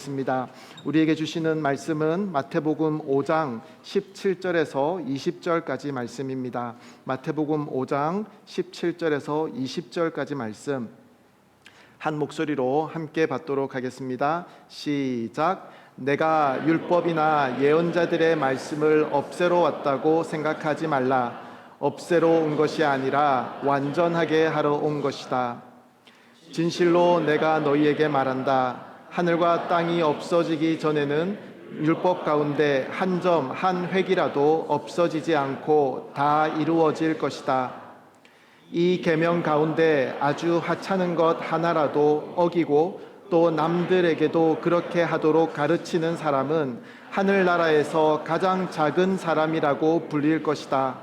있습니다. 우리에게 주시는 말씀은 마태복음 5장 17절에서 20절까지 말씀입니다. 마태복음 5장 17절에서 20절까지 말씀 한 목소리로 함께 받도록 하겠습니다. 시작. 내가 율법이나 예언자들의 말씀을 없애러 왔다고 생각하지 말라. 없애러 온 것이 아니라 완전하게 하러 온 것이다. 진실로 내가 너희에게 말한다. 하늘과 땅이 없어지기 전에는 율법 가운데 한 점 한 획이라도 없어지지 않고 다 이루어질 것이다. 이 계명 가운데 아주 하찮은 것 하나라도 어기고 또 남들에게도 그렇게 하도록 가르치는 사람은 하늘나라에서 가장 작은 사람이라고 불릴 것이다.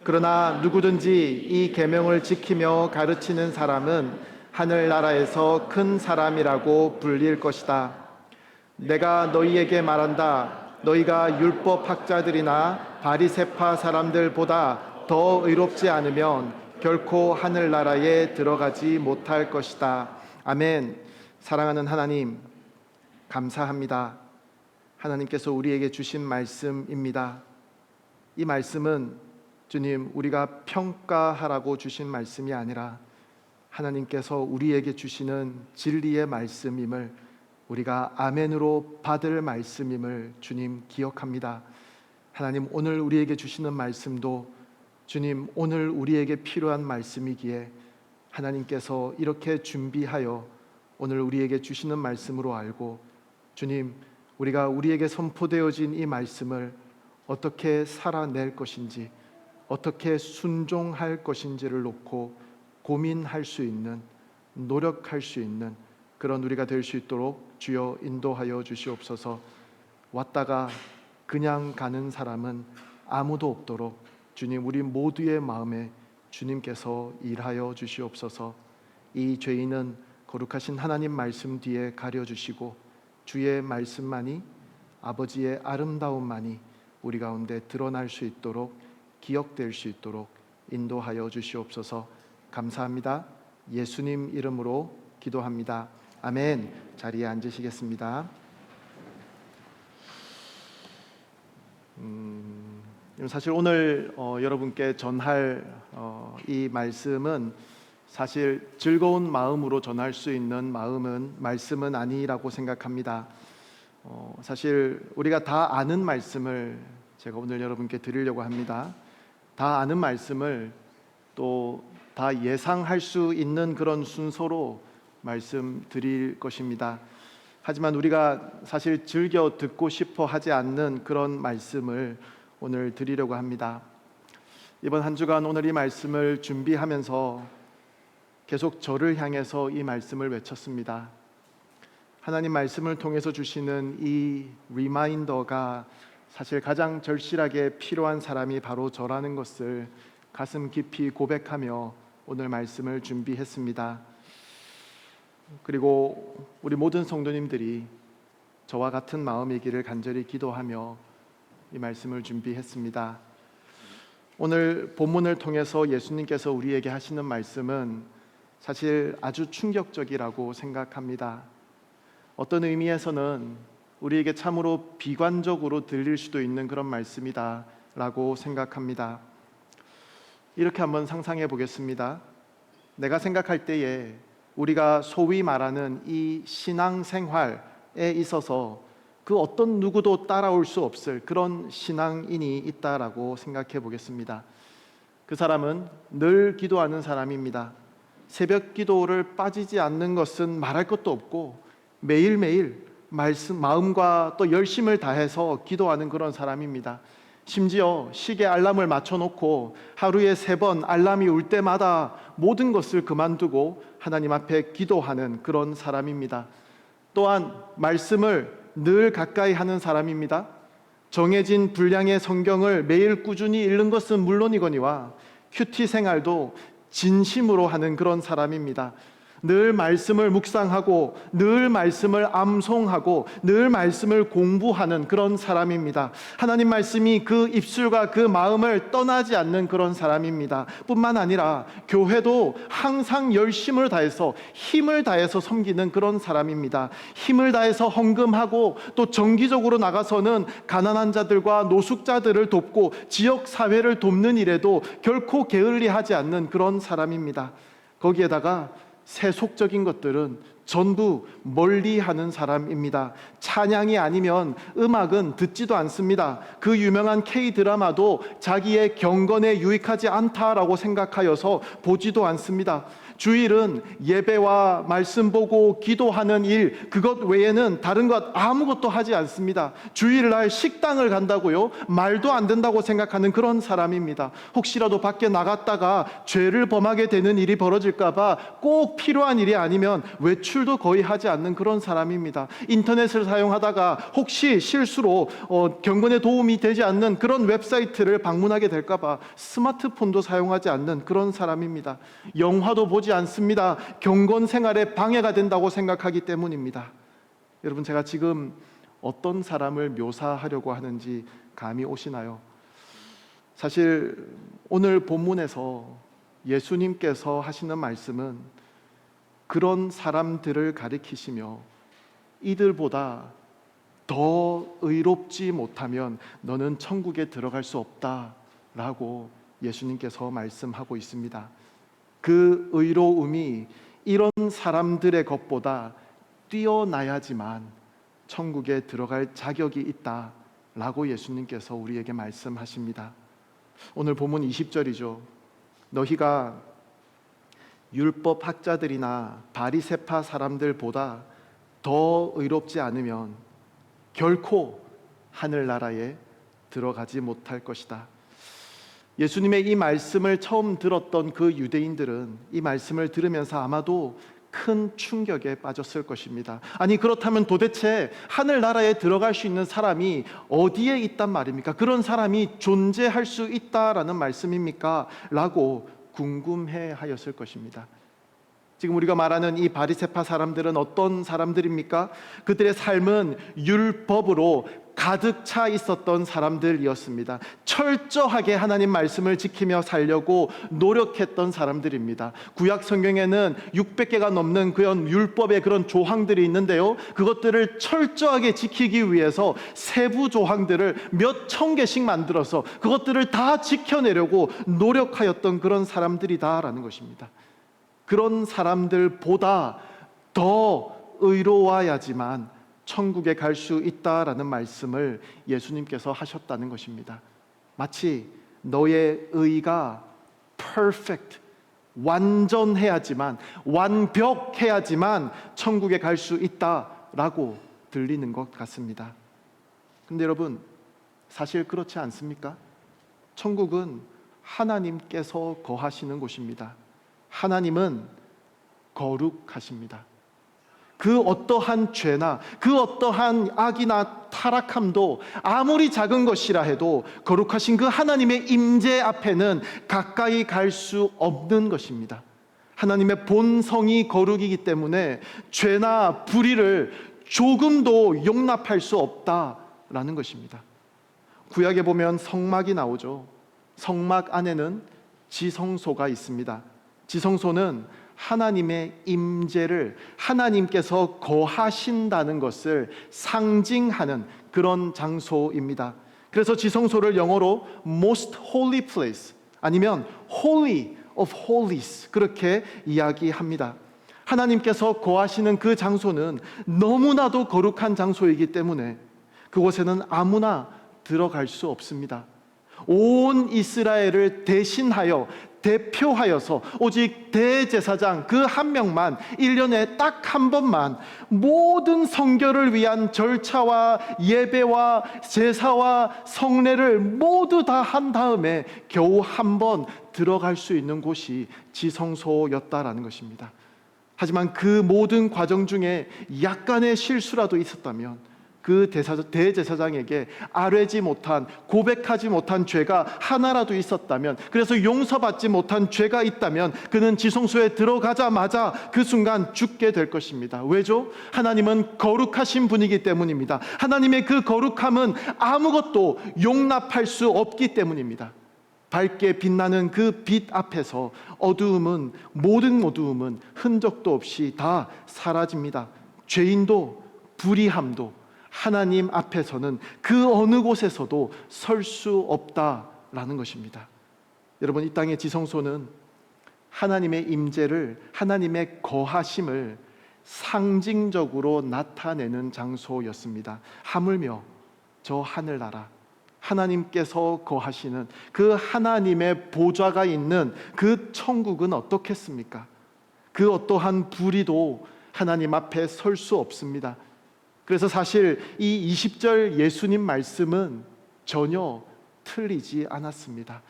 그러나 누구든지 이 계명을 지키며 가르치는 사람은 하늘나라에서 큰 사람이라고 불릴 것이다. 내가 너희에게 말한다. 너희가 율법학자들이나 바리새파 사람들보다 더 의롭지 않으면 결코 하늘나라에 들어가지 못할 것이다. 아멘. 사랑하는 하나님, 감사합니다. 하나님께서 우리에게 주신 말씀입니다. 이 말씀은 주님, 우리가 평가하라고 주신 말씀이 아니라 하나님께서 우리에게 주시는 진리의 말씀임을, 우리가 아멘으로 받을 말씀임을 주님 기억합니다. 하나님, 오늘 우리에게 주시는 말씀도 주님, 오늘 우리에게 필요한 말씀이기에 하나님께서 이렇게 준비하여 오늘 우리에게 주시는 말씀으로 알고, 주님, 우리가 우리에게 선포되어진 이 말씀을 어떻게 살아낼 것인지, 어떻게 순종할 것인지를 놓고 고민할 수 있는, 노력할 수 있는 그런 우리가 될 수 있도록 주여 인도하여 주시옵소서. 왔다가 그냥 가는 사람은 아무도 없도록 주님, 우리 모두의 마음에 주님께서 일하여 주시옵소서. 이 죄인은 거룩하신 하나님 말씀 뒤에 가려주시고 주의 말씀만이, 아버지의 아름다움만이 우리 가운데 드러날 수 있도록, 기억될 수 있도록 인도하여 주시옵소서. 감사합니다. 예수님 이름으로 기도합니다. 아멘. 자리에 앉으시겠습니다. 사실 오늘 여러분께 전할 이 말씀은 사실 즐거운 마음으로 전할 수 있는 말씀은 아니라고 생각합니다. 사실 우리가 다 아는 말씀을 제가 오늘 여러분께 드리려고 합니다. 다 아는 말씀을 또 다 예상할 수 있는 그런 순서로 말씀드릴 것입니다. 하지만 우리가 사실 즐겨 듣고 싶어 하지 않는 그런 말씀을 오늘 드리려고 합니다. 이번 한 주간 오늘 이 말씀을 준비하면서 계속 저를 향해서 이 말씀을 외쳤습니다. 하나님 말씀을 통해서 주시는 이 리마인더가 사실 가장 절실하게 필요한 사람이 바로 저라는 것을 가슴 깊이 고백하며 오늘 말씀을 준비했습니다. 그리고 우리 모든 성도님들이 저와 같은 마음이기를 간절히 기도하며 이 말씀을 준비했습니다. 오늘 본문을 통해서 예수님께서 우리에게 하시는 말씀은 사실 아주 충격적이라고 생각합니다. 어떤 의미에서는 우리에게 참으로 비관적으로 들릴 수도 있는 그런 말씀이다 라고 생각합니다. 이렇게 한번 상상해 보겠습니다. 내가 생각할 때에 우리가 소위 말하는 이 신앙생활에 있어서 그 어떤 누구도 따라올 수 없을 그런 신앙인이 있다라고 생각해 보겠습니다. 그 사람은 늘 기도하는 사람입니다. 새벽 기도를 빠지지 않는 것은 말할 것도 없고 매일매일 마음과 또 열심을 다해서 기도하는 그런 사람입니다. 심지어 시계 알람을 맞춰놓고 하루에 3번 알람이 울 때마다 모든 것을 그만두고 하나님 앞에 기도하는 그런 사람입니다. 또한 말씀을 늘 가까이 하는 사람입니다. 정해진 분량의 성경을 매일 꾸준히 읽는 것은 물론이거니와 큐티 생활도 진심으로 하는 그런 사람입니다. 늘 말씀을 묵상하고 늘 말씀을 암송하고 늘 말씀을 공부하는 그런 사람입니다. 하나님 말씀이 그 입술과 그 마음을 떠나지 않는 그런 사람입니다. 뿐만 아니라 교회도 항상 열심을 다해서 힘을 다해서 섬기는 그런 사람입니다. 힘을 다해서 헌금하고 또 정기적으로 나가서는 가난한 자들과 노숙자들을 돕고 지역 사회를 돕는 일에도 결코 게을리하지 않는 그런 사람입니다. 거기에다가 세속적인 것들은 전부 멀리하는 사람입니다. 찬양이 아니면 음악은 듣지도 않습니다. 그 유명한 K-드라마도 자기의 경건에 유익하지 않다라고 생각하여서 보지도 않습니다. 주일은 예배와 말씀 보고 기도하는 일, 그것 외에는 다른 것 아무것도 하지 않습니다. 주일날 식당을 간다고요? 말도 안 된다고 생각하는 그런 사람입니다. 혹시라도 밖에 나갔다가 죄를 범하게 되는 일이 벌어질까 봐 꼭 필요한 일이 아니면 외출도 거의 하지 않는 그런 사람입니다. 인터넷을 사용하다가 혹시 실수로 경건에 도움이 되지 않는 그런 웹사이트를 방문하게 될까 봐 스마트폰도 사용하지 않는 그런 사람입니다. 영화도 보지 않습니다. 경건 생활에 방해가 된다고 생각하기 때문입니다. 여러분, 제가 지금 어떤 사람을 묘사하려고 하는지 감이 오시나요? 사실 오늘 본문에서 예수님께서 하시는 말씀은 그런 사람들을 가리키시며 이들보다 더 의롭지 못하면 너는 천국에 들어갈 수 없다라고 예수님께서 말씀하고 있습니다. 그 의로움이 이런 사람들의 것보다 뛰어나야지만 천국에 들어갈 자격이 있다라고 예수님께서 우리에게 말씀하십니다. 오늘 본문 20절이죠. 너희가 율법 학자들이나 바리새파 사람들보다 더 의롭지 않으면 결코 하늘나라에 들어가지 못할 것이다. 예수님의 이 말씀을 처음 들었던 그 유대인들은 이 말씀을 들으면서 아마도 큰 충격에 빠졌을 것입니다. 아니, 그렇다면 도대체 하늘나라에 들어갈 수 있는 사람이 어디에 있단 말입니까? 그런 사람이 존재할 수 있다라는 말씀입니까? 라고 궁금해 하였을 것입니다. 지금 우리가 말하는 이 바리새파 사람들은 어떤 사람들입니까? 그들의 삶은 율법으로 가득 차 있었던 사람들이었습니다. 철저하게 하나님 말씀을 지키며 살려고 노력했던 사람들입니다. 구약 성경에는 600개가 넘는 그런 율법의 그런 조항들이 있는데요, 그것들을 철저하게 지키기 위해서 세부 조항들을 몇 천 개씩 만들어서 그것들을 다 지켜내려고 노력하였던 그런 사람들이다라는 것입니다. 그런 사람들보다 더 의로워야지만 천국에 갈 수 있다라는 말씀을 예수님께서 하셨다는 것입니다. 마치 너의 의가 perfect, 완전해야지만, 완벽해야지만 천국에 갈 수 있다라고 들리는 것 같습니다. 근데 여러분, 사실 그렇지 않습니까? 천국은 하나님께서 거하시는 곳입니다. 하나님은 거룩하십니다. 그 어떠한 죄나 그 어떠한 악이나 타락함도 아무리 작은 것이라 해도 거룩하신 그 하나님의 임재 앞에는 가까이 갈 수 없는 것입니다. 하나님의 본성이 거룩이기 때문에 죄나 불의를 조금도 용납할 수 없다라는 것입니다. 구약에 보면 성막이 나오죠. 성막 안에는 지성소가 있습니다. 지성소는 하나님의 임재를, 하나님께서 거하신다는 것을 상징하는 그런 장소입니다. 그래서 지성소를 영어로 Most Holy Place, 아니면 Holy of Holies, 그렇게 이야기합니다. 하나님께서 거하시는 그 장소는 너무나도 거룩한 장소이기 때문에 그곳에는 아무나 들어갈 수 없습니다. 온 이스라엘을 대신하여, 대표하여서 오직 대제사장 그 한 명만 1년에 딱 한 번만 모든 성결을 위한 절차와 예배와 제사와 성례를 모두 다 한 다음에 겨우 한 번 들어갈 수 있는 곳이 지성소였다라는 것입니다. 하지만 그 모든 과정 중에 약간의 실수라도 있었다면 그 대제사장에게 아뢰지 못한, 고백하지 못한 죄가 하나라도 있었다면, 그래서 용서받지 못한 죄가 있다면 그는 지성소에 들어가자마자 그 순간 죽게 될 것입니다. 왜죠? 하나님은 거룩하신 분이기 때문입니다. 하나님의 그 거룩함은 아무것도 용납할 수 없기 때문입니다. 밝게 빛나는 그 빛 앞에서 모든 어두움은 흔적도 없이 다 사라집니다. 죄인도 불의함도 하나님 앞에서는 그 어느 곳에서도 설 수 없다라는 것입니다. 여러분, 이 땅의 지성소는 하나님의 임재를, 하나님의 거하심을 상징적으로 나타내는 장소였습니다. 하물며 저 하늘나라, 하나님께서 거하시는 그 하나님의 보좌가 있는 그 천국은 어떻겠습니까? 그 어떠한 불의도 하나님 앞에 설 수 없습니다. 그래서 사실 이 20절 예수님 말씀은 전혀 틀리지 않았습니다.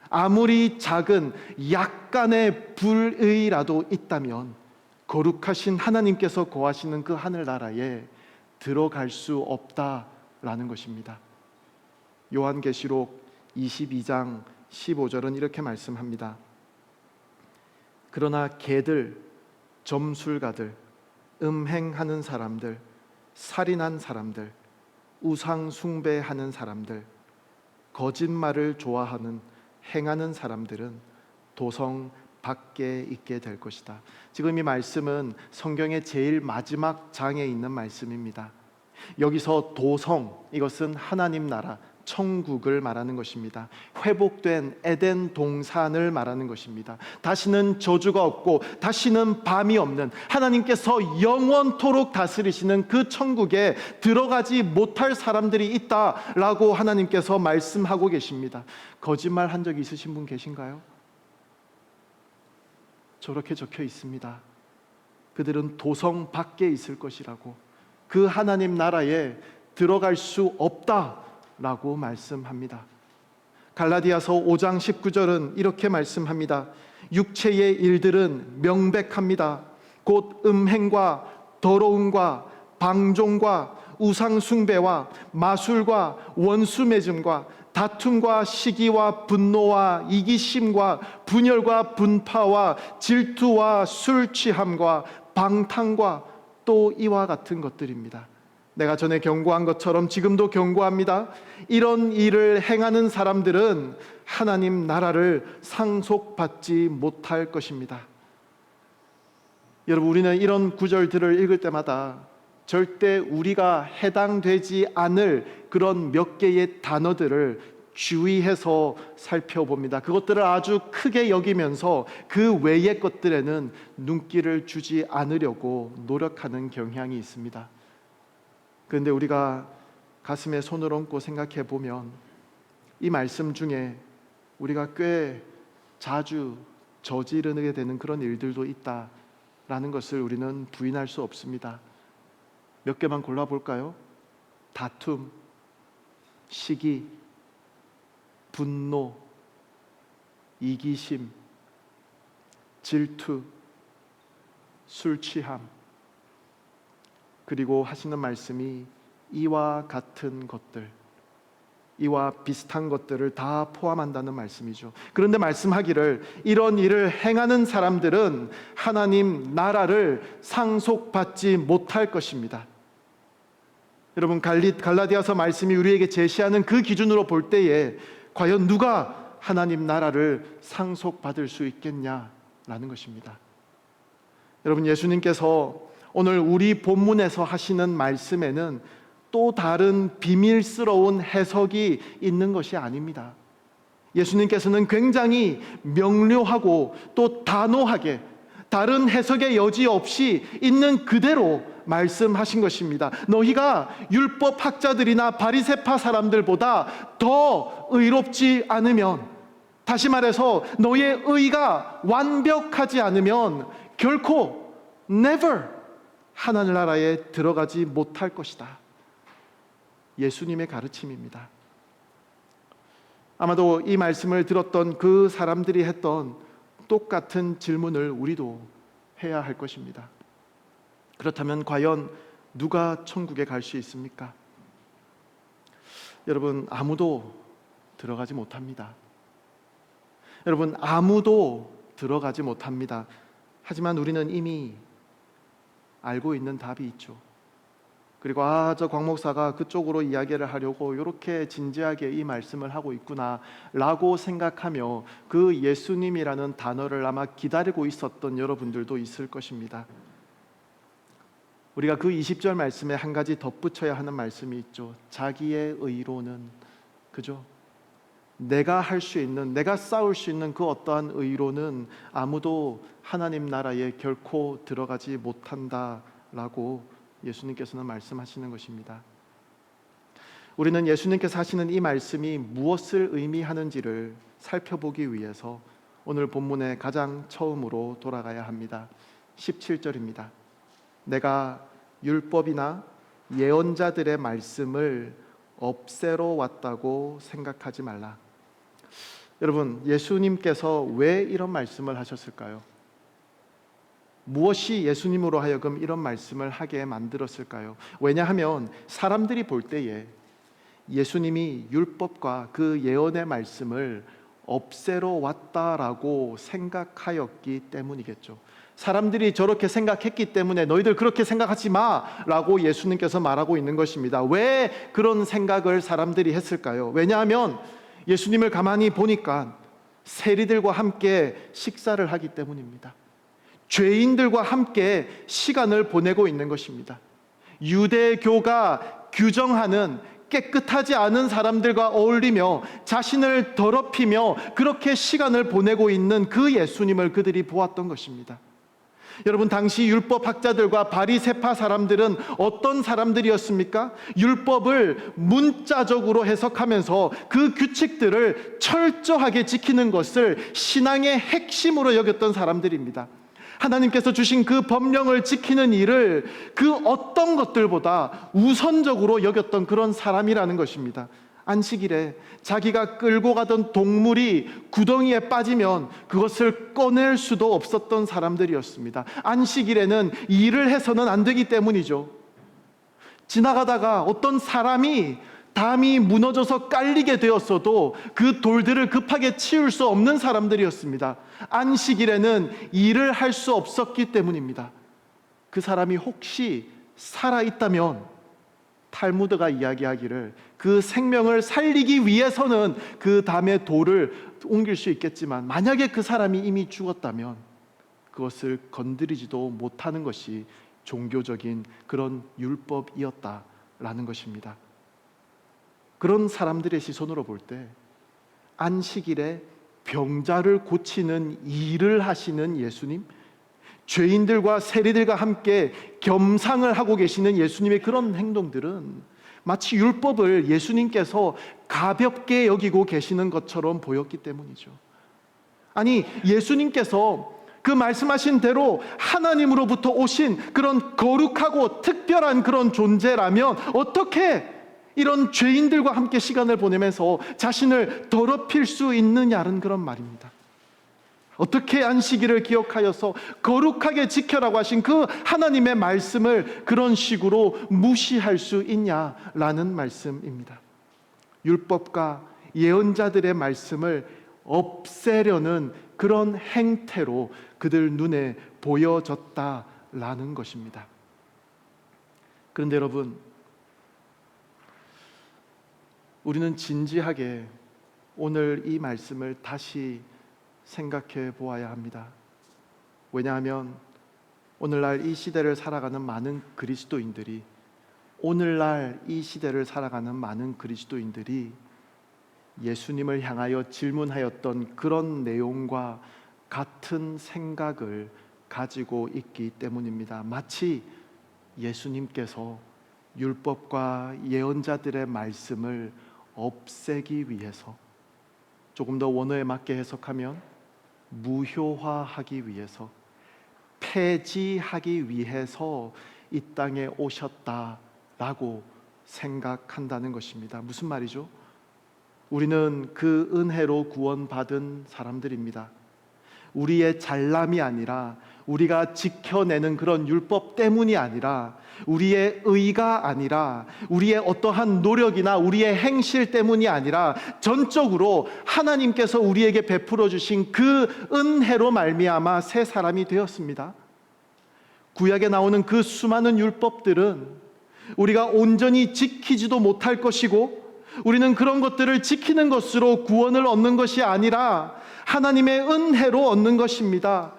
아무리 작은 약간의 불의라도 있다면 거룩하신 하나님께서 거하시는 그 하늘나라에 들어갈 수 없다라는 것입니다. 요한계시록 22장 15절은 이렇게 말씀합니다. 그러나 개들, 점술가들, 음행하는 사람들, 살인한 사람들, 우상 숭배하는 사람들, 거짓말을 좋아하는 행하는 사람들은 도성 밖에 있게 될 것이다. 지금 이 말씀은 성경의 제일 마지막 장에 있는 말씀입니다. 여기서 도성, 이것은 하나님 나라, 천국을 말하는 것입니다. 회복된 에덴 동산을 말하는 것입니다. 다시는 저주가 없고 다시는 밤이 없는, 하나님께서 영원토록 다스리시는 그 천국에 들어가지 못할 사람들이 있다라고 하나님께서 말씀하고 계십니다. 거짓말 한 적이 있으신 분 계신가요? 저렇게 적혀 있습니다. 그들은 도성 밖에 있을 것이라고, 그 하나님 나라에 들어갈 수 없다라고 말씀합니다. 갈라디아서 5장 19절은 이렇게 말씀합니다. 육체의 일들은 명백합니다. 곧 음행과 더러움과 방종과 우상숭배와 마술과 원수매증과 다툼과 시기와 분노와 이기심과 분열과 분파와 질투와 술 취함과 방탕과 또 이와 같은 것들입니다. 내가 전에 경고한 것처럼 지금도 경고합니다. 이런 일을 행하는 사람들은 하나님 나라를 상속받지 못할 것입니다. 여러분, 우리는 이런 구절들을 읽을 때마다 절대 우리가 해당되지 않을 그런 몇 개의 단어들을 주의해서 살펴봅니다. 그것들을 아주 크게 여기면서 그 외의 것들에는 눈길을 주지 않으려고 노력하는 경향이 있습니다. 그런데 우리가 가슴에 손을 얹고 생각해 보면 이 말씀 중에 우리가 꽤 자주 저지르게 되는 그런 일들도 있다라는 것을 우리는 부인할 수 없습니다. 몇 개만 골라볼까요? 다툼, 시기, 분노, 이기심, 질투, 술 취함, 그리고 하시는 말씀이 이와 같은 것들, 이와 비슷한 것들을 다 포함한다는 말씀이죠. 그런데 말씀하기를 이런 일을 행하는 사람들은 하나님 나라를 상속받지 못할 것입니다. 여러분, 갈라디아서 말씀이 우리에게 제시하는 그 기준으로 볼 때에 과연 누가 하나님 나라를 상속받을 수 있겠냐라는 것입니다. 여러분, 예수님께서 오늘 우리 본문에서 하시는 말씀에는 또 다른 비밀스러운 해석이 있는 것이 아닙니다. 예수님께서는 굉장히 명료하고 또 단호하게 다른 해석의 여지 없이 있는 그대로 말씀하신 것입니다. 너희가 율법 학자들이나 바리새파 사람들보다 더 의롭지 않으면, 다시 말해서 너의 의가 완벽하지 않으면 결코 never 하나님 나라에 들어가지 못할 것이다. 예수님의 가르침입니다. 아마도 이 말씀을 들었던 그 사람들이 했던 똑같은 질문을 우리도 해야 할 것입니다. 그렇다면 과연 누가 천국에 갈 수 있습니까? 여러분, 아무도 들어가지 못합니다. 여러분, 아무도 들어가지 못합니다. 하지만 우리는 이미 알고 있는 답이 있죠. 그리고 저 광 목사가 그쪽으로 이야기를 하려고 이렇게 진지하게 이 말씀을 하고 있구나 라고 생각하며 그 예수님이라는 단어를 아마 기다리고 있었던 여러분들도 있을 것입니다. 우리가 그 20절 말씀에 한 가지 덧붙여야 하는 말씀이 있죠. 자기의 의로는, 그죠? 내가 할 수 있는, 내가 싸울 수 있는 그 어떠한 의로는 아무도 하나님 나라에 결코 들어가지 못한다라고 예수님께서는 말씀하시는 것입니다. 우리는 예수님께서 하시는 이 말씀이 무엇을 의미하는지를 살펴보기 위해서 오늘 본문의 가장 처음으로 돌아가야 합니다. 17절입니다. 내가 율법이나 예언자들의 말씀을 없애러 왔다고 생각하지 말라. 여러분, 예수님께서 왜 이런 말씀을 하셨을까요? 무엇이 예수님으로 하여금 이런 말씀을 하게 만들었을까요? 왜냐하면 사람들이 볼 때에 예수님이 율법과 그 예언의 말씀을 없애러 왔다라고 생각하였기 때문이겠죠. 사람들이 저렇게 생각했기 때문에 너희들 그렇게 생각하지 마라고 예수님께서 말하고 있는 것입니다. 왜 그런 생각을 사람들이 했을까요? 왜냐하면 예수님을 가만히 보니까 세리들과 함께 식사를 하기 때문입니다. 죄인들과 함께 시간을 보내고 있는 것입니다. 유대교가 규정하는 깨끗하지 않은 사람들과 어울리며 자신을 더럽히며 그렇게 시간을 보내고 있는 그 예수님을 그들이 보았던 것입니다. 여러분, 당시 율법학자들과 바리새파 사람들은 어떤 사람들이었습니까? 율법을 문자적으로 해석하면서 그 규칙들을 철저하게 지키는 것을 신앙의 핵심으로 여겼던 사람들입니다. 하나님께서 주신 그 법령을 지키는 일을 그 어떤 것들보다 우선적으로 여겼던 그런 사람이라는 것입니다. 안식일에 자기가 끌고 가던 동물이 구덩이에 빠지면 그것을 꺼낼 수도 없었던 사람들이었습니다. 안식일에는 일을 해서는 안 되기 때문이죠. 지나가다가 어떤 사람이 담이 무너져서 깔리게 되었어도 그 돌들을 급하게 치울 수 없는 사람들이었습니다. 안식일에는 일을 할 수 없었기 때문입니다. 그 사람이 혹시 살아있다면 탈무드가 이야기하기를 그 생명을 살리기 위해서는 그 담의 돌을 옮길 수 있겠지만 만약에 그 사람이 이미 죽었다면 그것을 건드리지도 못하는 것이 종교적인 그런 율법이었다라는 것입니다. 그런 사람들의 시선으로 볼 때 안식일에 병자를 고치는 일을 하시는 예수님, 죄인들과 세리들과 함께 겸상을 하고 계시는 예수님의 그런 행동들은 마치 율법을 예수님께서 가볍게 여기고 계시는 것처럼 보였기 때문이죠. 아니, 예수님께서 그 말씀하신 대로 하나님으로부터 오신 그런 거룩하고 특별한 그런 존재라면 어떻게 이런 죄인들과 함께 시간을 보내면서 자신을 더럽힐 수 있느냐는 그런 말입니다. 어떻게 안식일을 기억하여서 거룩하게 지켜라고 하신 그 하나님의 말씀을 그런 식으로 무시할 수 있냐라는 말씀입니다. 율법과 예언자들의 말씀을 없애려는 그런 행태로 그들 눈에 보여졌다라는 것입니다. 그런데 여러분, 우리는 진지하게 오늘 이 말씀을 다시 생각해 보아야 합니다. 왜냐하면 오늘날 이 시대를 살아가는 많은 그리스도인들이 예수님을 향하여 질문하였던 그런 내용과 같은 생각을 가지고 있기 때문입니다. 마치 예수님께서 율법과 예언자들의 말씀을 없애기 위해서, 조금 더 원어에 맞게 해석하면 무효화하기 위해서, 폐지하기 위해서 이 땅에 오셨다라고 생각한다는 것입니다. 무슨 말이죠? 우리는 그 은혜로 구원받은 사람들입니다. 우리의 잘남이 아니라 우리가 지켜내는 그런 율법 때문이 아니라, 우리의 의가 아니라, 우리의 어떠한 노력이나 우리의 행실 때문이 아니라 전적으로 하나님께서 우리에게 베풀어 주신 그 은혜로 말미암아 새 사람이 되었습니다. 구약에 나오는 그 수많은 율법들은 우리가 온전히 지키지도 못할 것이고, 우리는 그런 것들을 지키는 것으로 구원을 얻는 것이 아니라 하나님의 은혜로 얻는 것입니다.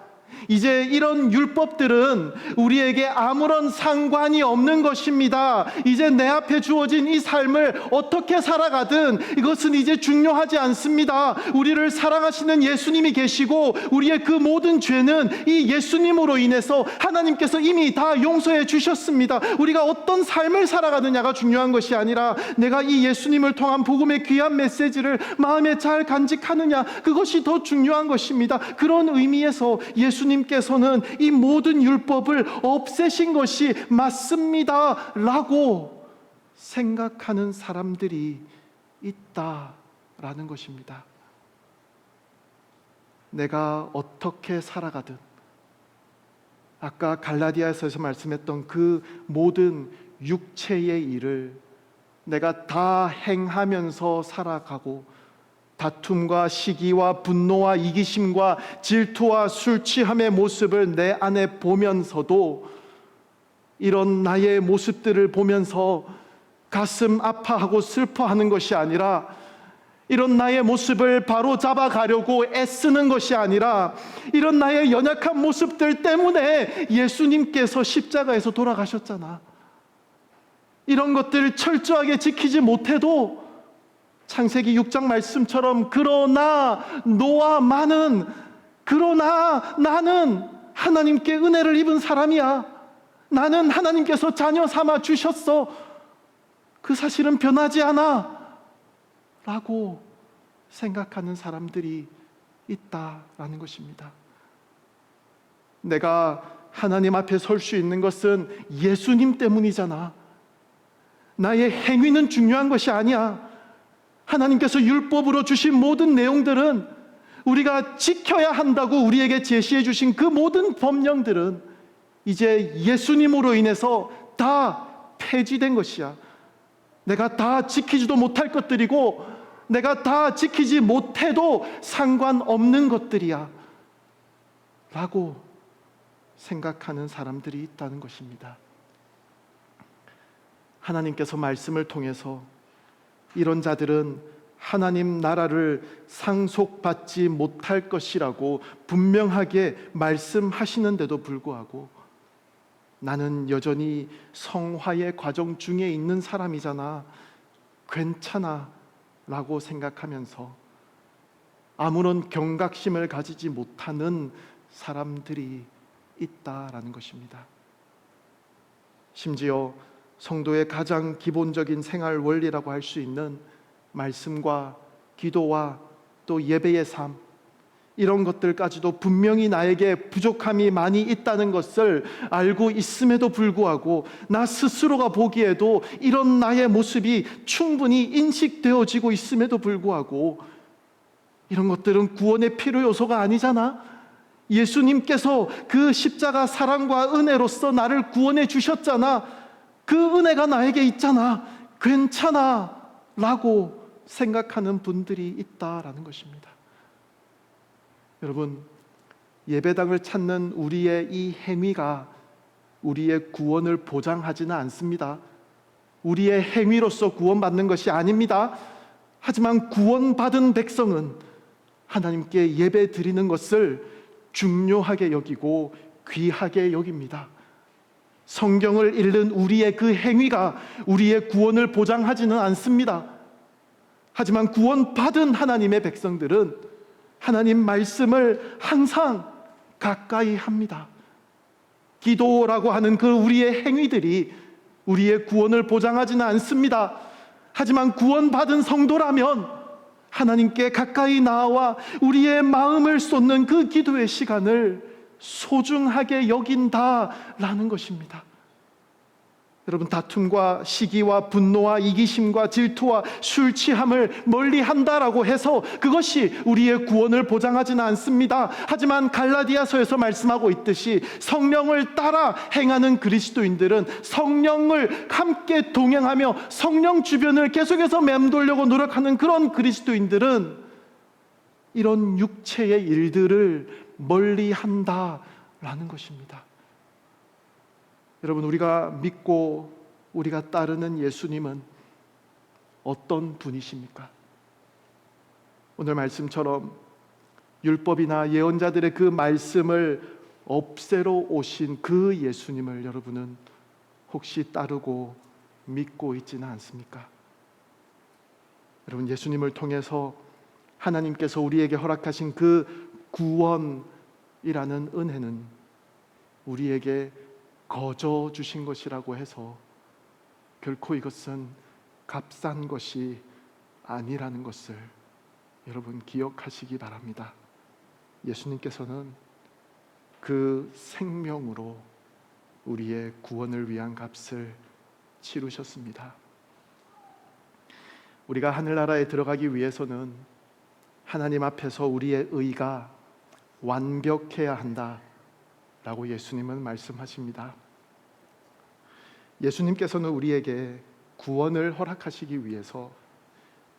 이제 이런 율법들은 우리에게 아무런 상관이 없는 것입니다. 이제 내 앞에 주어진 이 삶을 어떻게 살아가든 이것은 이제 중요하지 않습니다. 우리를 사랑하시는 예수님이 계시고, 우리의 그 모든 죄는 이 예수님으로 인해서 하나님께서 이미 다 용서해 주셨습니다. 우리가 어떤 삶을 살아가느냐가 중요한 것이 아니라, 내가 이 예수님을 통한 복음의 귀한 메시지를 마음에 잘 간직하느냐, 그것이 더 중요한 것입니다. 그런 의미에서 예수님께서는 이 모든 율법을 없애신 것이 맞습니다 라고 생각하는 사람들이 있다라는 것입니다. 내가 어떻게 살아가든, 아까 갈라디아서에서 말씀했던 그 모든 육체의 일을 내가 다 행하면서 살아가고, 다툼과 시기와 분노와 이기심과 질투와 술 취함의 모습을 내 안에 보면서도, 이런 나의 모습들을 보면서 가슴 아파하고 슬퍼하는 것이 아니라, 이런 나의 모습을 바로 잡아가려고 애쓰는 것이 아니라, 이런 나의 연약한 모습들 때문에 예수님께서 십자가에서 돌아가셨잖아. 이런 것들을 철저하게 지키지 못해도 창세기 6장 말씀처럼, 그러나 나는 하나님께 은혜를 입은 사람이야, 나는 하나님께서 자녀 삼아 주셨어, 그 사실은 변하지 않아 라고 생각하는 사람들이 있다라는 것입니다. 내가 하나님 앞에 설 수 있는 것은 예수님 때문이잖아. 나의 행위는 중요한 것이 아니야. 하나님께서 율법으로 주신 모든 내용들은, 우리가 지켜야 한다고 우리에게 제시해 주신 그 모든 법령들은 이제 예수님으로 인해서 다 폐지된 것이야. 내가 다 지키지도 못할 것들이고, 내가 다 지키지 못해도 상관없는 것들이야 라고 생각하는 사람들이 있다는 것입니다. 하나님께서 말씀을 통해서 이런 자들은 하나님 나라를 상속받지 못할 것이라고 분명하게 말씀하시는데도 불구하고, 나는 여전히 성화의 과정 중에 있는 사람이잖아, 괜찮아 라고 생각하면서 아무런 경각심을 가지지 못하는 사람들이 있다라는 것입니다. 심지어 성도의 가장 기본적인 생활 원리라고 할 수 있는 말씀과 기도와 또 예배의 삶, 이런 것들까지도 분명히 나에게 부족함이 많이 있다는 것을 알고 있음에도 불구하고, 나 스스로가 보기에도 이런 나의 모습이 충분히 인식되어지고 있음에도 불구하고, 이런 것들은 구원의 필요 요소가 아니잖아. 예수님께서 그 십자가 사랑과 은혜로서 나를 구원해 주셨잖아. 그 은혜가 나에게 있잖아, 괜찮아 라고 생각하는 분들이 있다라는 것입니다. 여러분, 예배당을 찾는 우리의 이 행위가 우리의 구원을 보장하지는 않습니다. 우리의 행위로서 구원받는 것이 아닙니다. 하지만 구원받은 백성은 하나님께 예배 드리는 것을 중요하게 여기고 귀하게 여깁니다. 성경을 읽는 우리의 그 행위가 우리의 구원을 보장하지는 않습니다. 하지만 구원받은 하나님의 백성들은 하나님 말씀을 항상 가까이 합니다. 기도라고 하는 그 우리의 행위들이 우리의 구원을 보장하지는 않습니다. 하지만 구원받은 성도라면 하나님께 가까이 나와 우리의 마음을 쏟는 그 기도의 시간을 소중하게 여긴다라는 것입니다. 여러분, 다툼과 시기와 분노와 이기심과 질투와 술 취함을 멀리한다라고 해서 그것이 우리의 구원을 보장하지는 않습니다. 하지만 갈라디아서에서 말씀하고 있듯이 성령을 따라 행하는 그리스도인들은, 성령을 함께 동행하며 성령 주변을 계속해서 맴돌려고 노력하는 그런 그리스도인들은 이런 육체의 일들을 멀리한다라는 것입니다. 여러분, 우리가 믿고 우리가 따르는 예수님은 어떤 분이십니까? 오늘 말씀처럼 율법이나 예언자들의 그 말씀을 없애러 오신 그 예수님을 여러분은 혹시 따르고 믿고 있지는 않습니까? 여러분, 예수님을 통해서 하나님께서 우리에게 허락하신 그 구원이라는 은혜는 우리에게 거저 주신 것이라고 해서 결코 이것은 값싼 것이 아니라는 것을 여러분 기억하시기 바랍니다. 예수님께서는 그 생명으로 우리의 구원을 위한 값을 치르셨습니다. 우리가 하늘나라에 들어가기 위해서는 하나님 앞에서 우리의 의가 완벽해야 한다라고 예수님은 말씀하십니다. 예수님께서는 우리에게 구원을 허락하시기 위해서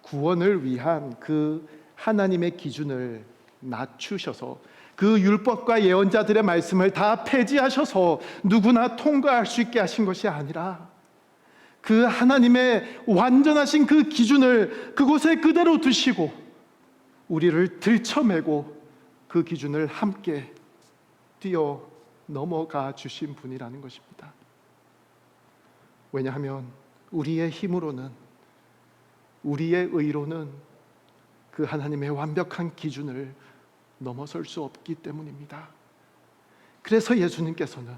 구원을 위한 그 하나님의 기준을 낮추셔서 그 율법과 예언자들의 말씀을 다 폐지하셔서 누구나 통과할 수 있게 하신 것이 아니라 그 하나님의 완전하신 그 기준을 그곳에 그대로 두시고 우리를 들쳐매고 그 기준을 함께 뛰어 넘어가 주신 분이라는 것입니다. 왜냐하면 우리의 힘으로는, 우리의 의로는 그 하나님의 완벽한 기준을 넘어설 수 없기 때문입니다. 그래서 예수님께서는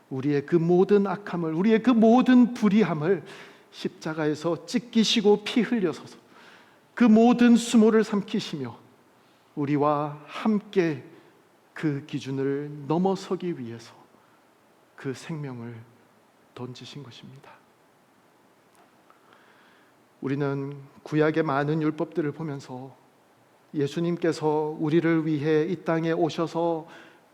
우리의 그 모든 악함을, 우리의 그 모든 불의함을 십자가에서 찢기시고 피 흘려서 그 모든 수모를 삼키시며 우리와 함께 그 기준을 넘어서기 위해서 그 생명을 던지신 것입니다. 우리는 구약의 많은 율법들을 보면서 예수님께서 우리를 위해 이 땅에 오셔서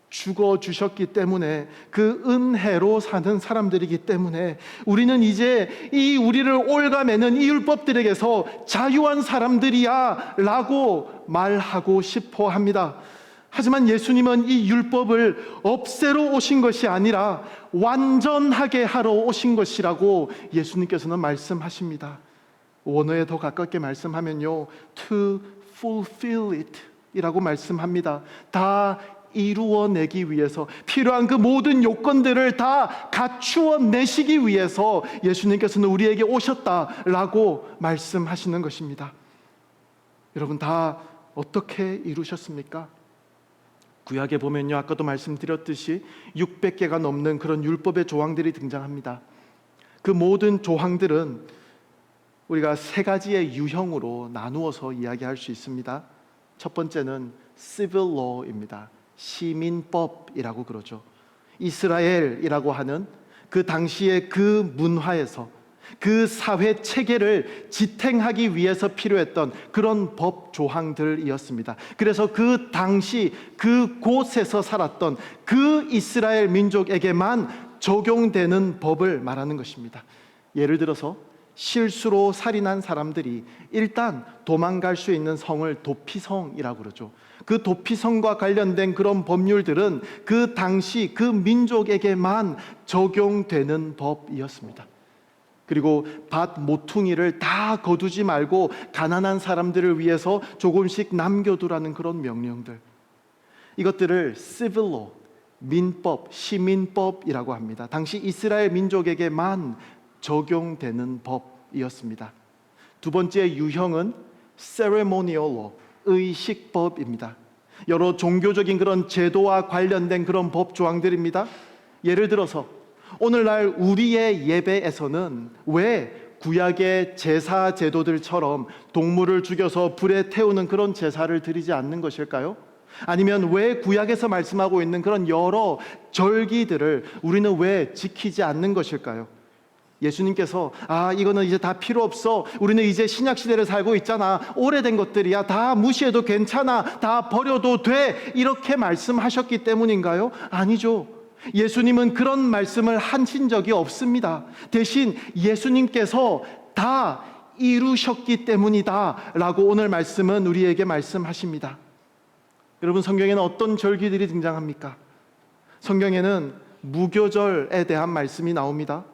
죽어 주셨기 때문에, 그 은혜로 사는 사람들이기 때문에 우리는 이제 이 우리를 올가매는 이 율법들에게서 자유한 사람들이야 라고 말하고 싶어 합니다. 하지만 예수님은 이 율법을 없애러 오신 것이 아니라 완전하게 하러 오신 것이라고 예수님께서는 말씀하십니다. 원어에 더 가깝게 말씀하면요, to fulfill it 이라고 말씀합니다. 다 이루어내기 위해서, 필요한 그 모든 요건들을 다 갖추어 내시기 위해서 예수님께서는 우리에게 오셨다라고 말씀하시는 것입니다. 여러분, 다 어떻게 이루셨습니까? 구약에 보면요, 아까도 말씀드렸듯이 600개가 넘는 그런 율법의 조항들이 등장합니다. 그 모든 조항들은 우리가 세 가지의 유형으로 나누어서 이야기할 수 있습니다. 첫 번째는 civil law입니다. 시민법이라고 그러죠. 이스라엘이라고 하는 그 당시의 그 문화에서 그 사회 체계를 지탱하기 위해서 필요했던 그런 법 조항들이었습니다. 그래서 그 당시 그 곳에서 살았던 그 이스라엘 민족에게만 적용되는 법을 말하는 것입니다. 예를 들어서 실수로 살인한 사람들이 일단 도망갈 수 있는 성을 도피성이라고 그러죠. 그 도피성과 관련된 그런 법률들은 그 당시 그 민족에게만 적용되는 법이었습니다. 그리고 밭 모퉁이를 다 거두지 말고 가난한 사람들을 위해서 조금씩 남겨두라는 그런 명령들, 이것들을 civil law, 민법, 시민법이라고 합니다. 당시 이스라엘 민족에게만 적용되는 법이었습니다. 두 번째 유형은 ceremonial law, 의식법입니다. 여러 종교적인 그런 제도와 관련된 그런 법 조항들입니다. 예를 들어서 오늘날 우리의 예배에서는 왜 구약의 제사 제도들처럼 동물을 죽여서 불에 태우는 그런 제사를 드리지 않는 것일까요? 아니면 왜 구약에서 말씀하고 있는 그런 여러 절기들을 우리는 왜 지키지 않는 것일까요? 예수님께서 이거는 이제 다 필요 없어, 우리는 이제 신약시대를 살고 있잖아, 오래된 것들이야, 다 무시해도 괜찮아, 다 버려도 돼, 이렇게 말씀하셨기 때문인가요? 아니죠. 예수님은 그런 말씀을 하신 적이 없습니다. 대신 예수님께서 다 이루셨기 때문이다 라고 오늘 말씀은 우리에게 말씀하십니다. 여러분, 성경에는 어떤 절기들이 등장합니까? 성경에는 무교절에 대한 말씀이 나옵니다.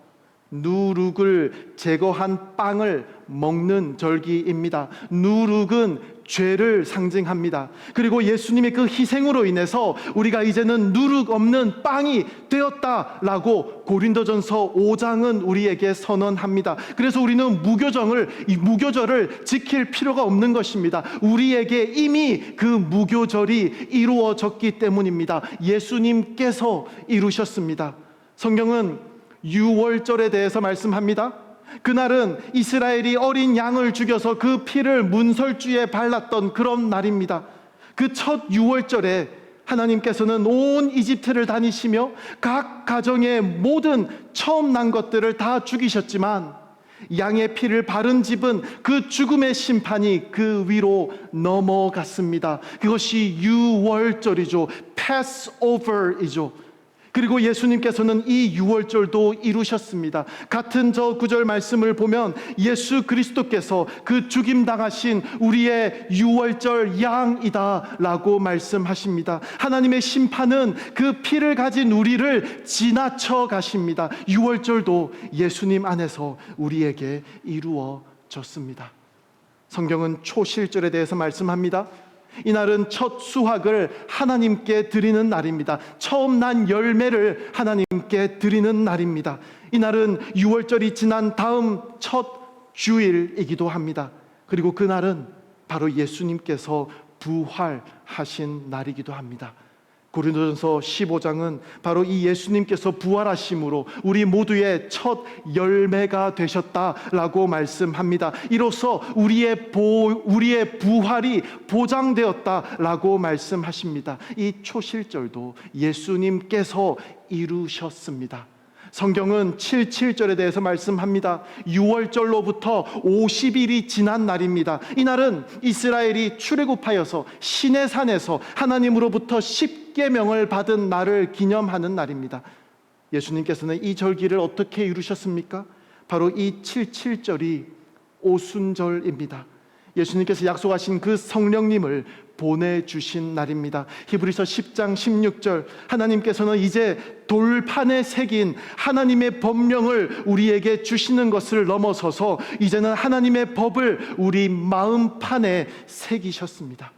누룩을 제거한 빵을 먹는 절기입니다. 누룩은 죄를 상징합니다. 그리고 예수님의 그 희생으로 인해서 우리가 이제는 누룩 없는 빵이 되었다라고 고린도전서 5장은 우리에게 선언합니다. 그래서 우리는 무교절을 지킬 필요가 없는 것입니다. 우리에게 이미 그 무교절이 이루어졌기 때문입니다. 예수님께서 이루셨습니다. 성경은 유월절에 대해서 말씀합니다. 그날은 이스라엘이 어린 양을 죽여서 그 피를 문설주에 발랐던 그런 날입니다. 그 첫 유월절에 하나님께서는 온 이집트를 다니시며 각 가정의 모든 처음 난 것들을 다 죽이셨지만 양의 피를 바른 집은 그 죽음의 심판이 그 위로 넘어갔습니다. 그것이 유월절이죠. Passover이죠. 그리고 예수님께서는 이 유월절도 이루셨습니다. 같은 저 구절 말씀을 보면 예수 그리스도께서 그 죽임당하신 우리의 유월절 양이다 라고 말씀하십니다. 하나님의 심판은 그 피를 가진 우리를 지나쳐 가십니다. 유월절도 예수님 안에서 우리에게 이루어졌습니다. 성경은 초실절에 대해서 말씀합니다. 이날은 첫 수확을 하나님께 드리는 날입니다. 처음 난 열매를 하나님께 드리는 날입니다. 이날은 유월절이 지난 다음 첫 주일이기도 합니다. 그리고 그날은 바로 예수님께서 부활하신 날이기도 합니다. 고린도전서 15장은 바로 이 예수님께서 부활하심으로 우리 모두의 첫 열매가 되셨다라고 말씀합니다. 이로써 우리의 부활이 보장되었다라고 말씀하십니다. 이 초실절도 예수님께서 이루셨습니다. 성경은 77절에 대해서 말씀합니다. 6월절로부터 50일이 지난 날입니다. 이날은 이스라엘이 출애굽하여서 시내산에서 하나님으로부터 십계명을 받은 날을 기념하는 날입니다. 예수님께서는 이 절기를 어떻게 이루셨습니까? 바로 이 77절이 오순절입니다. 예수님께서 약속하신 그 성령님을 보내주신 날입니다. 히브리서 10장 16절, 하나님께서는 이제 돌판에 새긴 하나님의 법령을 우리에게 주시는 것을 넘어서서 이제는 하나님의 법을 우리 마음판에 새기셨습니다.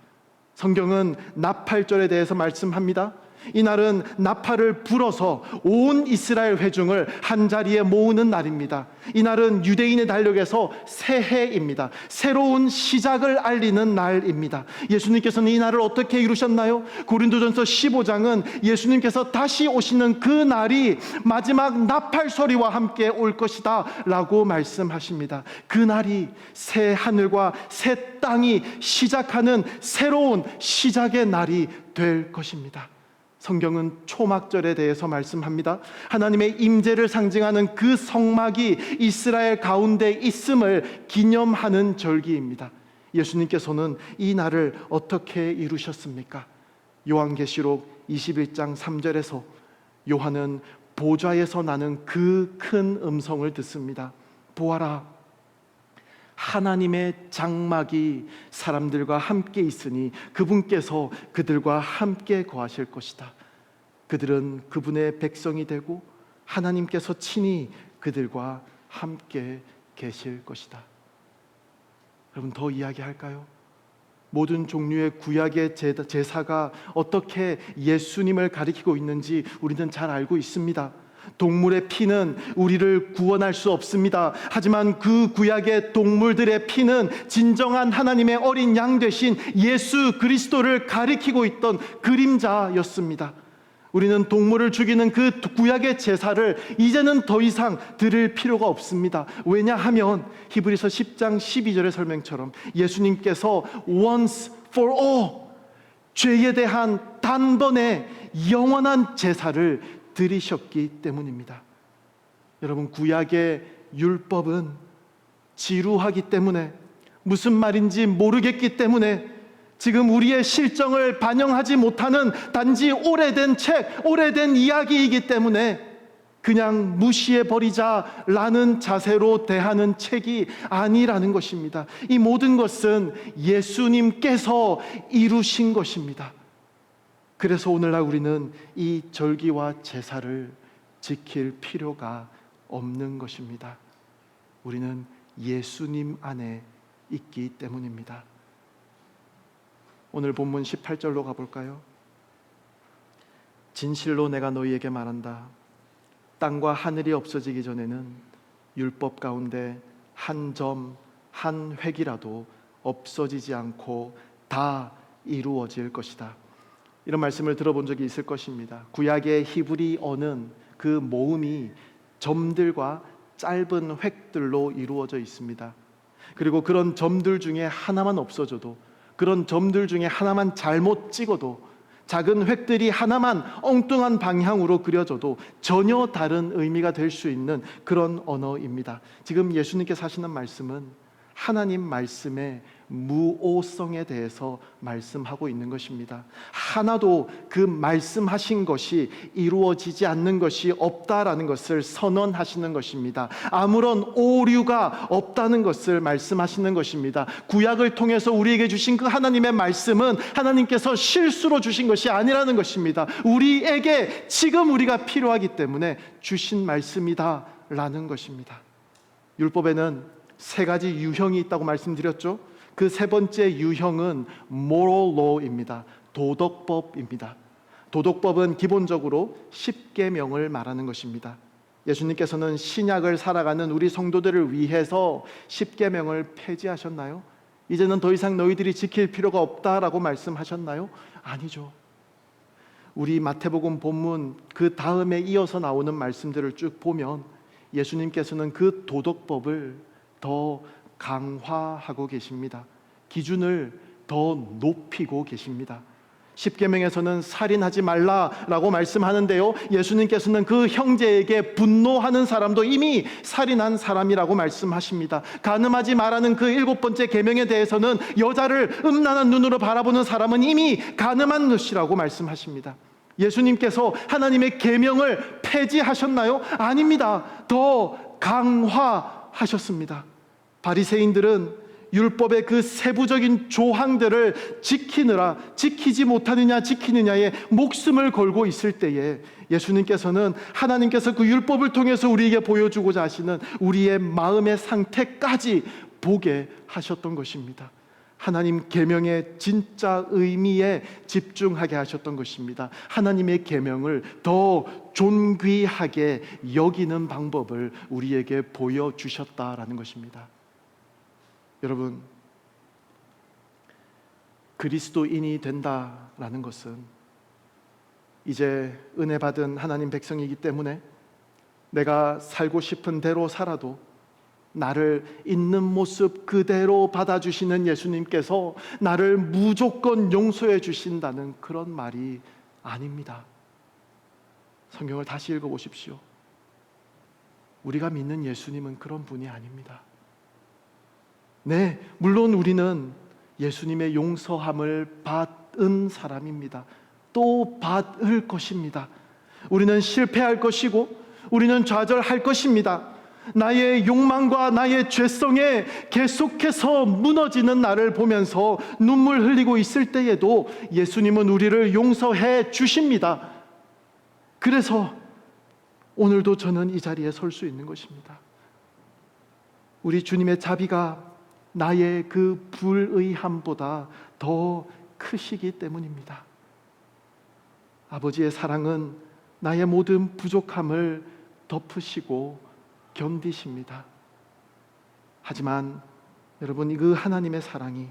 성경은 나팔절에 대해서 말씀합니다. 이날은 나팔을 불어서 온 이스라엘 회중을 한자리에 모으는 날입니다. 이날은 유대인의 달력에서 새해입니다. 새로운 시작을 알리는 날입니다. 예수님께서는 이 날을 어떻게 이루셨나요? 고린도전서 15장은 예수님께서 다시 오시는 그 날이 마지막 나팔 소리와 함께 올 것이다 라고 말씀하십니다. 그 날이 새 하늘과 새 땅이 시작하는 새로운 시작의 날이 될 것입니다. 성경은 초막절에 대해서 말씀합니다. 하나님의 임재를 상징하는 그 성막이 이스라엘 가운데 있음을 기념하는 절기입니다. 예수님께서는 이 날을 어떻게 이루셨습니까? 요한계시록 21장 3절에서 요한은 보좌에서 나는 그 큰 음성을 듣습니다. 보아라, 하나님의 장막이 사람들과 함께 있으니 그분께서 그들과 함께 거하실 것이다. 그들은 그분의 백성이 되고 하나님께서 친히 그들과 함께 계실 것이다. 여러분, 더 이야기할까요? 모든 종류의 구약의 제사가 어떻게 예수님을 가리키고 있는지 우리는 잘 알고 있습니다. 동물의 피는 우리를 구원할 수 없습니다. 하지만 그 구약의 동물들의 피는 진정한 하나님의 어린 양 되신 예수 그리스도를 가리키고 있던 그림자였습니다. 우리는 동물을 죽이는 그 구약의 제사를 이제는 더 이상 드릴 필요가 없습니다. 왜냐하면 히브리서 10장 12절의 설명처럼 예수님께서 once for all, 죄에 대한 단번에 영원한 제사를 드리셨기 때문입니다. 여러분, 구약의 율법은 지루하기 때문에, 무슨 말인지 모르겠기 때문에, 지금 우리의 실정을 반영하지 못하는 단지 오래된 책, 오래된 이야기이기 때문에 그냥 무시해버리자라는 자세로 대하는 책이 아니라는 것입니다. 이 모든 것은 예수님께서 이루신 것입니다. 그래서 오늘날 우리는 이 절기와 제사를 지킬 필요가 없는 것입니다. 우리는 예수님 안에 있기 때문입니다. 오늘 본문 18절로 가볼까요? 진실로 내가 너희에게 말한다. 땅과 하늘이 없어지기 전에는 율법 가운데 한 점, 한 획이라도 없어지지 않고 다 이루어질 것이다. 이런 말씀을 들어본 적이 있을 것입니다. 구약의 히브리 언은 그 모음이 점들과 짧은 획들로 이루어져 있습니다. 그리고 그런 점들 중에 하나만 없어져도, 그런 점들 중에 하나만 잘못 찍어도, 작은 획들이 하나만 엉뚱한 방향으로 그려져도 전혀 다른 의미가 될 수 있는 그런 언어입니다. 지금 예수님께서 하시는 말씀은 하나님 말씀의 무오성에 대해서 말씀하고 있는 것입니다. 하나도 그 말씀하신 것이 이루어지지 않는 것이 없다라는 것을 선언하시는 것입니다. 아무런 오류가 없다는 것을 말씀하시는 것입니다. 구약을 통해서 우리에게 주신 그 하나님의 말씀은 하나님께서 실수로 주신 것이 아니라는 것입니다. 우리에게 지금 우리가 필요하기 때문에 주신 말씀이다라는 것입니다. 율법에는 세 가지 유형이 있다고 말씀드렸죠. 그 세 번째 유형은 moral law입니다. 도덕법입니다. 도덕법은 기본적으로 십계명을 말하는 것입니다. 예수님께서는 신약을 살아가는 우리 성도들을 위해서 십계명을 폐지하셨나요? 이제는 더 이상 너희들이 지킬 필요가 없다라고 말씀하셨나요? 아니죠. 우리 마태복음 본문 그 다음에 이어서 나오는 말씀들을 쭉 보면 예수님께서는 그 도덕법을 더 강화하고 계십니다. 기준을 더 높이고 계십니다. 십계명에서는 살인하지 말라라고 말씀하는데요, 예수님께서는 그 형제에게 분노하는 사람도 이미 살인한 사람이라고 말씀하십니다. 간음하지 말라는 그 7번째 계명에 대해서는 여자를 음란한 눈으로 바라보는 사람은 이미 간음한 것이라고 말씀하십니다. 예수님께서 하나님의 계명을 폐지하셨나요? 아닙니다. 더 강화하셨습니다. 바리새인들은 율법의 그 세부적인 조항들을 지키지 못하느냐 지키느냐에 목숨을 걸고 있을 때에 예수님께서는 하나님께서 그 율법을 통해서 우리에게 보여주고자 하시는 우리의 마음의 상태까지 보게 하셨던 것입니다. 하나님 계명의 진짜 의미에 집중하게 하셨던 것입니다. 하나님의 계명을 더 존귀하게 여기는 방법을 우리에게 보여주셨다라는 것입니다. 여러분, 그리스도인이 된다라는 것은 이제 은혜 받은 하나님 백성이기 때문에 내가 살고 싶은 대로 살아도 나를 있는 모습 그대로 받아주시는 예수님께서 나를 무조건 용서해 주신다는 그런 말이 아닙니다. 성경을 다시 읽어보십시오. 우리가 믿는 예수님은 그런 분이 아닙니다. 네, 물론 우리는 예수님의 용서함을 받은 사람입니다. 또 받을 것입니다. 우리는 실패할 것이고 우리는 좌절할 것입니다. 나의 욕망과 나의 죄성에 계속해서 무너지는 나를 보면서 눈물 흘리고 있을 때에도 예수님은 우리를 용서해 주십니다. 그래서 오늘도 저는 이 자리에 설 수 있는 것입니다. 우리 주님의 자비가 나의 그 불의함보다 더 크시기 때문입니다. 아버지의 사랑은 나의 모든 부족함을 덮으시고 견디십니다. 하지만 여러분, 그 하나님의 사랑이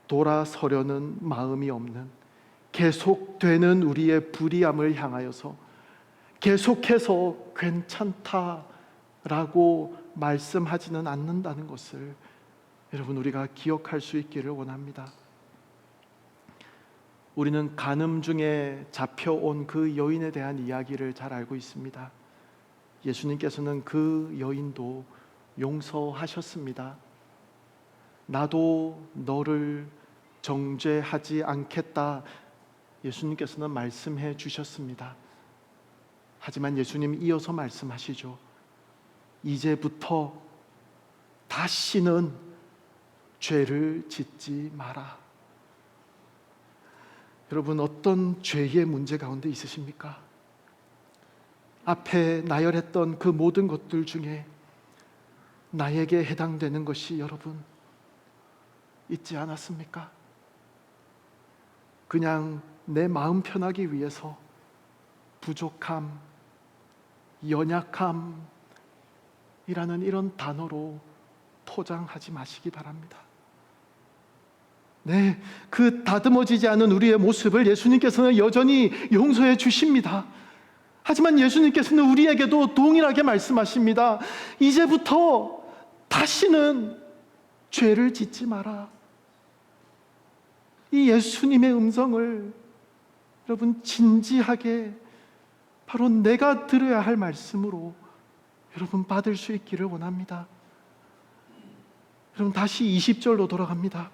돌아서려는 마음이 없는 계속되는 우리의 불의함을 향하여서 계속해서 괜찮다라고 말씀하지는 않는다는 것을 여러분, 우리가 기억할 수 있기를 원합니다. 우리는 간음 중에 잡혀온 그 여인에 대한 이야기를 잘 알고 있습니다. 예수님께서는 그 여인도 용서하셨습니다. 나도 너를 정죄하지 않겠다, 예수님께서는 말씀해 주셨습니다. 하지만 예수님 이어서 말씀하시죠. 이제부터 다시는 죄를 짓지 마라. 여러분, 어떤 죄의 문제 가운데 있으십니까? 앞에 나열했던 그 모든 것들 중에 나에게 해당되는 것이 여러분 있지 않았습니까? 그냥 내 마음 편하기 위해서 부족함, 연약함이라는 이런 단어로 포장하지 마시기 바랍니다. 네, 그 다듬어지지 않은 우리의 모습을 예수님께서는 여전히 용서해 주십니다. 하지만 예수님께서는 우리에게도 동일하게 말씀하십니다. 이제부터 다시는 죄를 짓지 마라. 이 예수님의 음성을 여러분 진지하게 바로 내가 들어야 할 말씀으로 여러분 받을 수 있기를 원합니다. 여러분, 다시 20절로 돌아갑니다.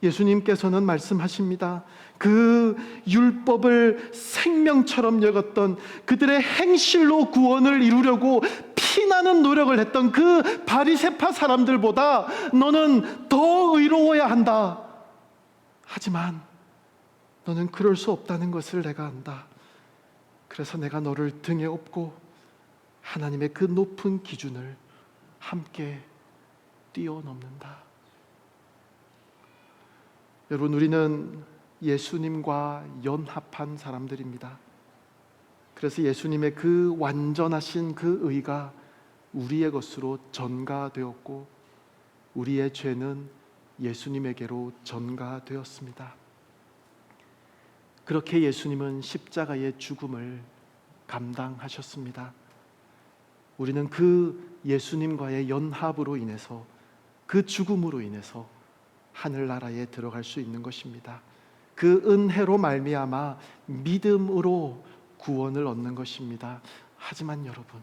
예수님께서는 말씀하십니다. 그 율법을 생명처럼 여겼던, 그들의 행실로 구원을 이루려고 피나는 노력을 했던 그 바리새파 사람들보다 너는 더 의로워야 한다. 하지만 너는 그럴 수 없다는 것을 내가 안다. 그래서 내가 너를 등에 업고 하나님의 그 높은 기준을 함께 뛰어넘는다. 여러분, 우리는 예수님과 연합한 사람들입니다. 그래서 예수님의 그 완전하신 그 의가 우리의 것으로 전가되었고 우리의 죄는 예수님에게로 전가되었습니다. 그렇게 예수님은 십자가의 죽음을 감당하셨습니다. 우리는 그 예수님과의 연합으로 인해서, 그 죽음으로 인해서 하늘나라에 들어갈 수 있는 것입니다. 그 은혜로 말미암아 믿음으로 구원을 얻는 것입니다. 하지만 여러분,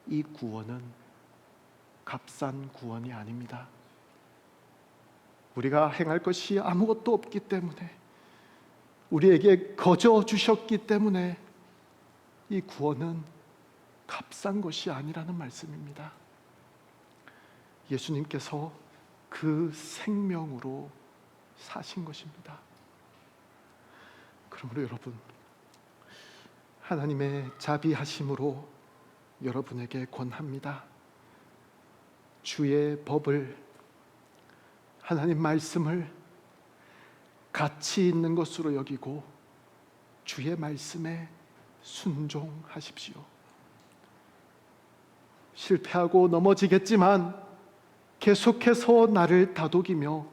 이 구원은 값싼 구원이 아닙니다. 우리가 행할 것이 아무것도 없기 때문에, 우리에게 거저 주셨기 때문에 이 구원은 값싼 것이 아니라는 말씀입니다. 예수님께서 그 생명으로 사신 것입니다. 그러므로 여러분, 하나님의 자비하심으로 여러분에게 권합니다. 주의 법을, 하나님 말씀을 가치 있는 것으로 여기고 주의 말씀에 순종하십시오. 실패하고 넘어지겠지만 계속해서 나를 다독이며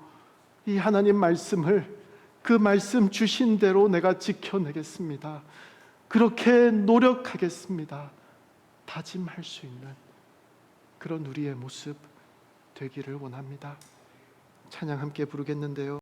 이 하나님 말씀을, 그 말씀 주신 대로 내가 지켜내겠습니다. 그렇게 노력하겠습니다. 다짐할 수 있는 그런 우리의 모습 되기를 원합니다. 찬양 함께 부르겠는데요.